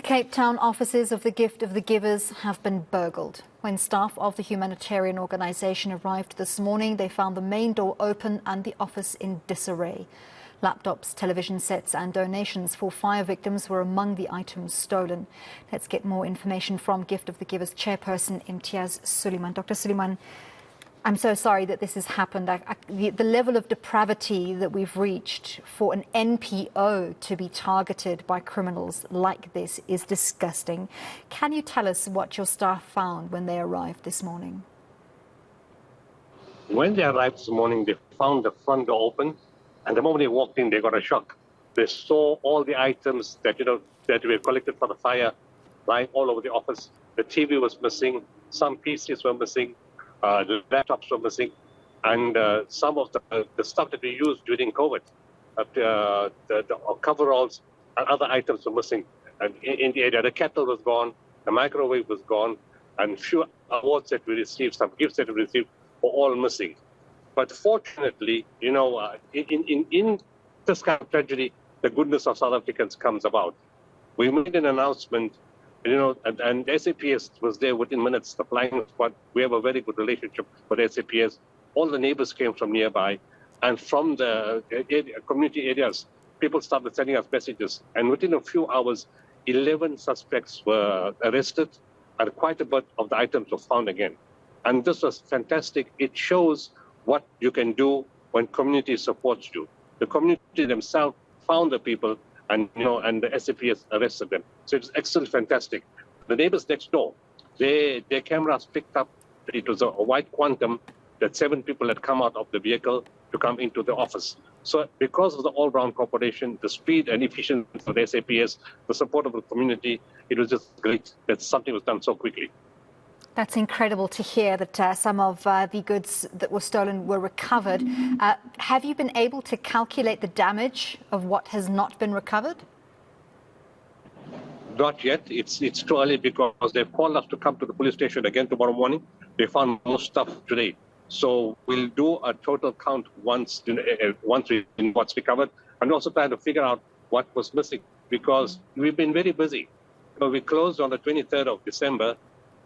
Cape Town offices of the Gift of the Givers have been burgled. When staff of the humanitarian organisation arrived this morning, they found the main door open and the office in disarray. Laptops, television sets and donations for fire victims were among the items stolen. Let's get more information from Gift of the Givers chairperson Imtiaz Sooliman. Dr. Sooliman, I'm so sorry that this has happened. The level of depravity that we've reached for an NPO to be targeted by criminals like this is disgusting. Can you tell us what your staff found when they arrived this morning? When they arrived this morning, they found the front door open, and the moment they walked in, they got a shock. They saw all the items that were collected for the fire lying all over the office. The TV was missing, some PCs were missing. The laptops were missing, and some of the stuff that we used during COVID, the coveralls and other items were missing. And in the area, the kettle was gone, the microwave was gone, and few awards that we received, some gifts that we received, were all missing. But fortunately, in this kind of tragedy, the goodness of South Africans comes about. We made an announcement. And SAPS was there within minutes, the flying squad. We have a very good relationship with SAPS. All the neighbors came from nearby, and from the community areas, people started sending us messages. And within a few hours, 11 suspects were arrested, and quite a bit of the items were found again. And this was fantastic. It shows what you can do when community supports you. The community themselves found the people, and the SAPS arrested them. So it's excellent, fantastic. The neighbors next door, their cameras picked up. It was a white Quantum that 7 people had come out of the vehicle to come into the office. So because of the all-round cooperation, the speed and efficiency of the SAPS, the support of the community, it was just great that something was done so quickly. That's incredible to hear that some of the goods that were stolen were recovered. Have you been able to calculate the damage of what has not been recovered? Not yet. It's too early because they've called us to come to the police station again tomorrow morning. They found more stuff today. So we'll do a total count once what's recovered, and also trying to figure out what was missing, because we've been very busy. We closed on the 23rd of December.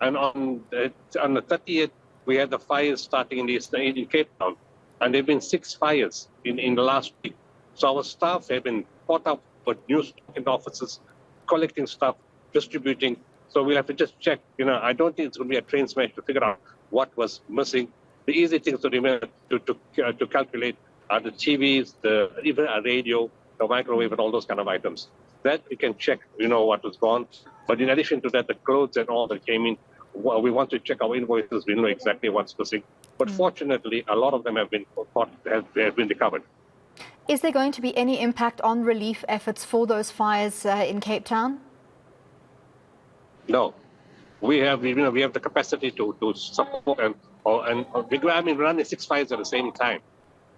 And on the 30th, we had the fires starting in Cape Town. And there have been 6 fires in the last week. So our staff have been caught up with new stock in the offices, collecting stuff, distributing. So we'll have to just check. I don't think it's going to be a train smash to figure out what was missing. The easy things to remember to calculate are the TVs, even a radio, the microwave, and all those kind of items. That we can check, what was gone. But in addition to that, the clothes and all that came in, we want to check our invoices. We know exactly what's missing. But fortunately, a lot of them have been recovered. Is there going to be any impact on relief efforts for those fires in Cape Town? No. We have the capacity to support and we're running 6 fires at the same time.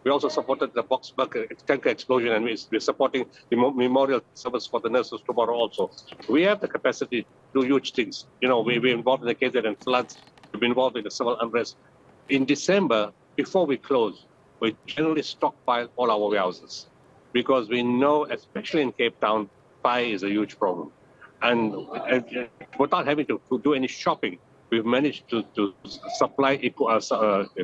We also supported the Boxburg tanker explosion, and we're supporting the memorial service for the nurses tomorrow also. We have the capacity to do huge things. We're involved in the KZN floods. We've been involved in the civil unrest. In December, before we close, we generally stockpile all our warehouses because we know, especially in Cape Town, fire is a huge problem. And without having to do any shopping, we've managed to supply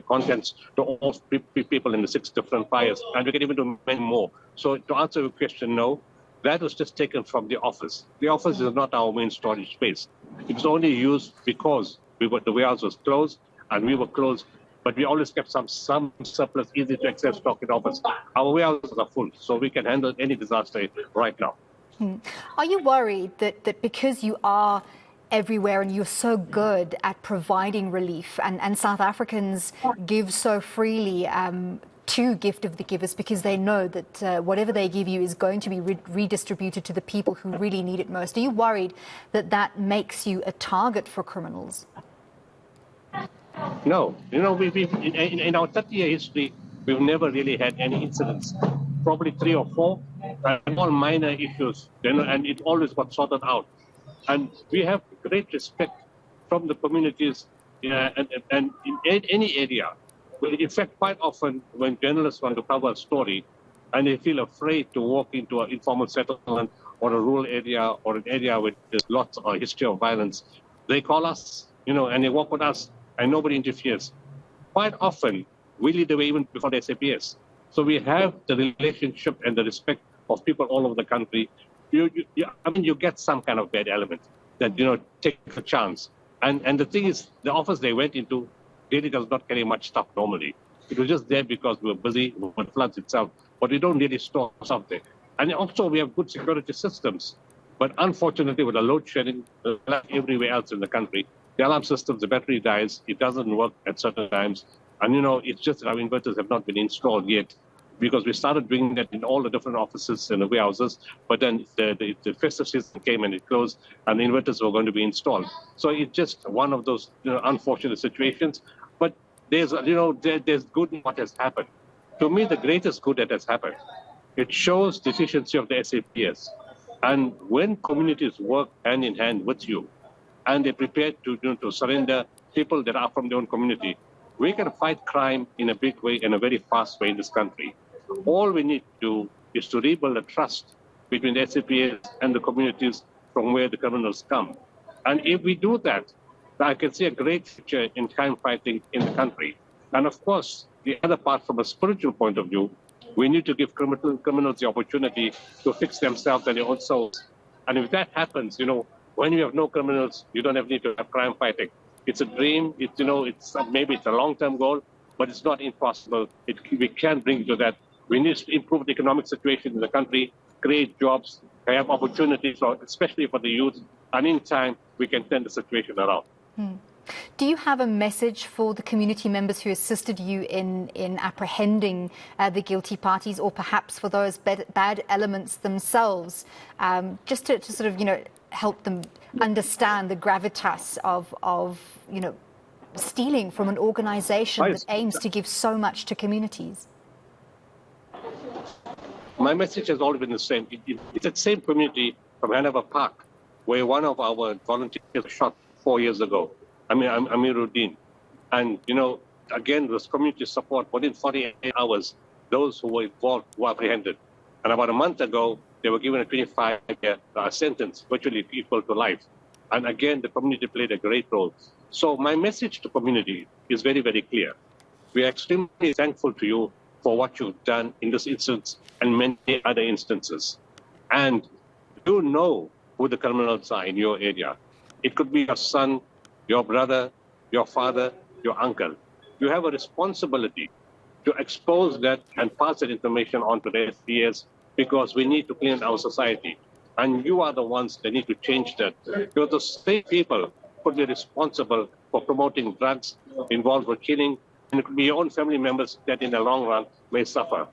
contents to all people in the 6 different fires, and we can even do many more. So to answer your question, no, that was just taken from the office. The office is not our main storage space. It was only used because the warehouse was closed and we were closed, but we always kept some surplus, easy to access stock in the office. Our warehouses are full, so we can handle any disaster right now. Are you worried that because you are everywhere and you're so good at providing relief, and South Africans give so freely to Gift of the Givers because they know that whatever they give you is going to be redistributed to the people who really need it most? Are you worried that that makes you a target for criminals? No. In our 30-year history, we've never really had any incidents. Probably 3 or 4, and all minor issues, and it always got sorted out. And we have great respect from the communities and in any area. In fact, quite often when journalists want to cover a story and they feel afraid to walk into an informal settlement or a rural area or an area with lots of history of violence, they call us, and they work with us, and nobody interferes. Quite often, we lead the way even before the SAPS. So we have the relationship and the respect of people all over the country. You get some kind of bad element that, take a chance. And the thing is, the office they went into really does not carry much stuff normally. It was just there because we were busy with floods itself, but we don't really store something. And also we have good security systems. But unfortunately, with the load shedding, like everywhere else in the country, the alarm systems, the battery dies, it doesn't work at certain times. And, it's just our inverters have not been installed yet because we started doing that in all the different offices and the warehouses. But then the festive season came and it closed and the inverters were going to be installed. So it's just one of those unfortunate situations. But there's good in what has happened. To me, the greatest good that has happened, it shows the efficiency of the SAPS. And when communities work hand in hand with you, and they're prepared to surrender people that are from their own community, we can fight crime in a big way, in a very fast way in this country. All we need to do is to rebuild the trust between the SAPS and the communities from where the criminals come. And if we do that, I can see a great future in crime fighting in the country. And of course, the other part from a spiritual point of view, we need to give criminals the opportunity to fix themselves and their own souls. And if that happens, when you have no criminals, you don't have need to have crime fighting. It's a dream. Maybe it's a long-term goal, but it's not impossible. We can bring to that. We need to improve the economic situation in the country, create jobs, have opportunities, especially for the youth. And in time, we can turn the situation around. Do you have a message for the community members who assisted you in apprehending the guilty parties, or perhaps for those bad elements themselves, just to sort of, help them understand the gravitas of stealing from an organization that aims to give so much to communities? My message has always been the same. It's that same community from Hanover Park, where one of our volunteers was shot 4 years ago. Amiruddin. And, again, this community support, within 48 hours, those who were involved were apprehended. And about a month ago, they were given a 25-year sentence, virtually equal to life. And again, the community played a great role. So my message to community is very, very clear. We are extremely thankful to you for what you've done in this instance and many other instances. And you know who the criminals are in your area. It could be your son, your brother, your father, your uncle. You have a responsibility to expose that and pass that information on to the SDS, because we need to clean our society. And you are the ones that need to change that. Because the same people could be responsible for promoting drugs involved with killing, and it could be your own family members that in the long run may suffer.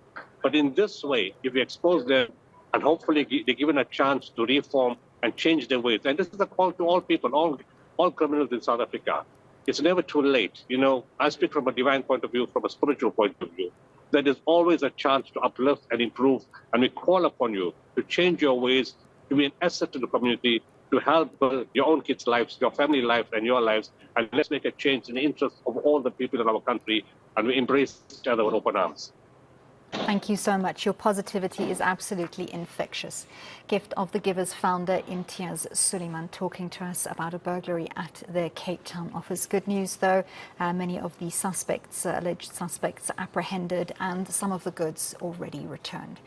But in this way, if we expose them and hopefully they're given a chance to reform and change their ways, and this is a call to all people, all criminals in South Africa. It's never too late. I speak from a divine point of view, from a spiritual point of view. There is always a chance to uplift and improve, and we call upon you to change your ways, to be an asset to the community, to help build your own kids' lives, your family lives, and your lives, and let's make a change in the interest of all the people in our country, and we embrace each other with open arms. Thank you so much. Your positivity is absolutely infectious. Gift of the Givers founder Imtiaz Sooliman talking to us about a burglary at their Cape Town office. Good news, though, many of the suspects, alleged suspects, apprehended, and some of the goods already returned.